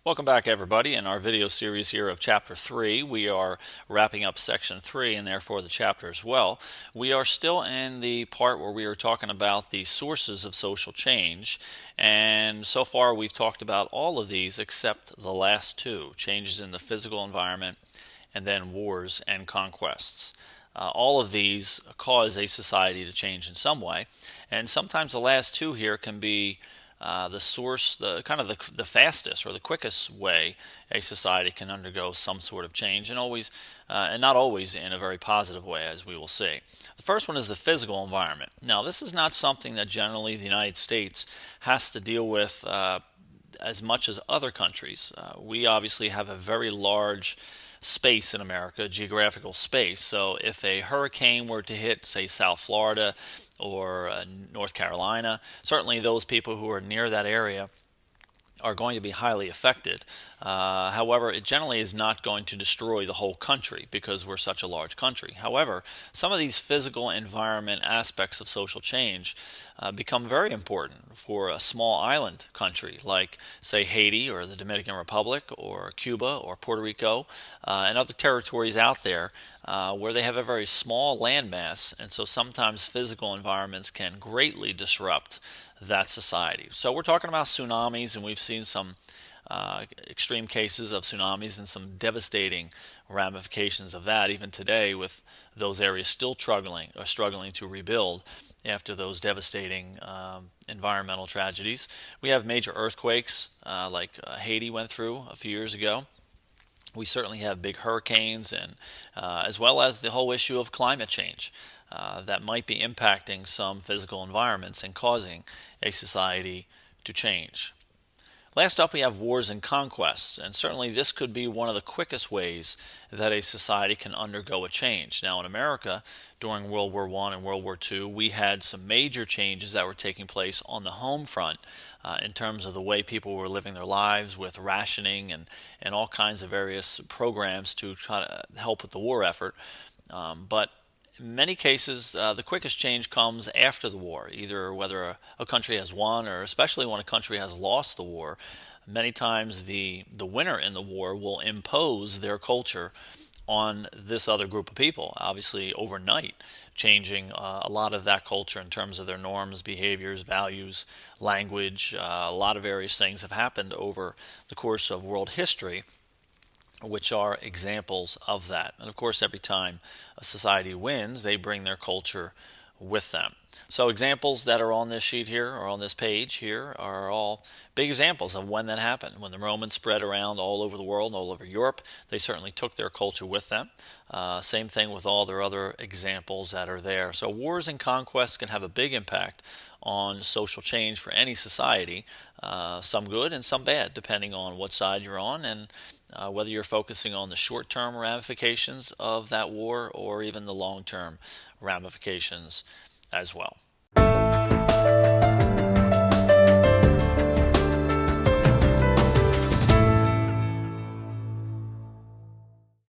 Welcome back, everybody. In our video series here of Chapter 3, we are wrapping up Section 3 and therefore the chapter as well. We are still in the part where we are talking about the sources of social change, and so far we've talked about all of these except the last two, changes in the physical environment and then wars and conquests. All of these cause a society to change in some way, and sometimes the last two here can be the source, the fastest or the quickest way a society can undergo some sort of change, and not always in a very positive way, as we will see. The first one is the physical environment. Now, this is not something that generally the United States has to deal with as much as other countries. We obviously have a very large space in America, geographical space. So if a hurricane were to hit, say, South Florida or North Carolina, certainly those people who are near that area are going to be highly affected. However, it generally is not going to destroy the whole country because we're such a large country. However, some of these physical environment aspects of social change become very important for a small island country like, say, Haiti or the Dominican Republic or Cuba or Puerto Rico and other territories out there where they have a very small landmass, and so sometimes physical environments can greatly disrupt that society. So we're talking about tsunamis, and we've seen some extreme cases of tsunamis and some devastating ramifications of that even today, with those areas still struggling to rebuild after those devastating environmental tragedies. We have major earthquakes like Haiti went through a few years ago. We certainly have big hurricanes, and as well as the whole issue of climate change that might be impacting some physical environments and causing a society to change. Last up, we have wars and conquests, and certainly this could be one of the quickest ways that a society can undergo a change. Now, in America, during World War I and World War II, we had some major changes that were taking place on the home front in terms of the way people were living their lives, with rationing and all kinds of various programs to try to help with the war effort. But in many cases, the quickest change comes after the war, either whether a country has won or especially when a country has lost the war. Many times the winner in the war will impose their culture on this other group of people, obviously overnight, changing a lot of that culture in terms of their norms, behaviors, values, language. A lot of various things have happened over the course of world history, which are examples of that. And of course, every time a society wins, they bring their culture with them. So examples that are on this sheet here, or on this page here, are all big examples of when that happened. When the Romans spread around all over the world, all over Europe, they certainly took their culture with them. Same thing with all their other examples that are there. So wars and conquests can have a big impact on social change for any society, some good and some bad, depending on what side you're on and whether you're focusing on the short-term ramifications of that war or even the long-term ramifications as well.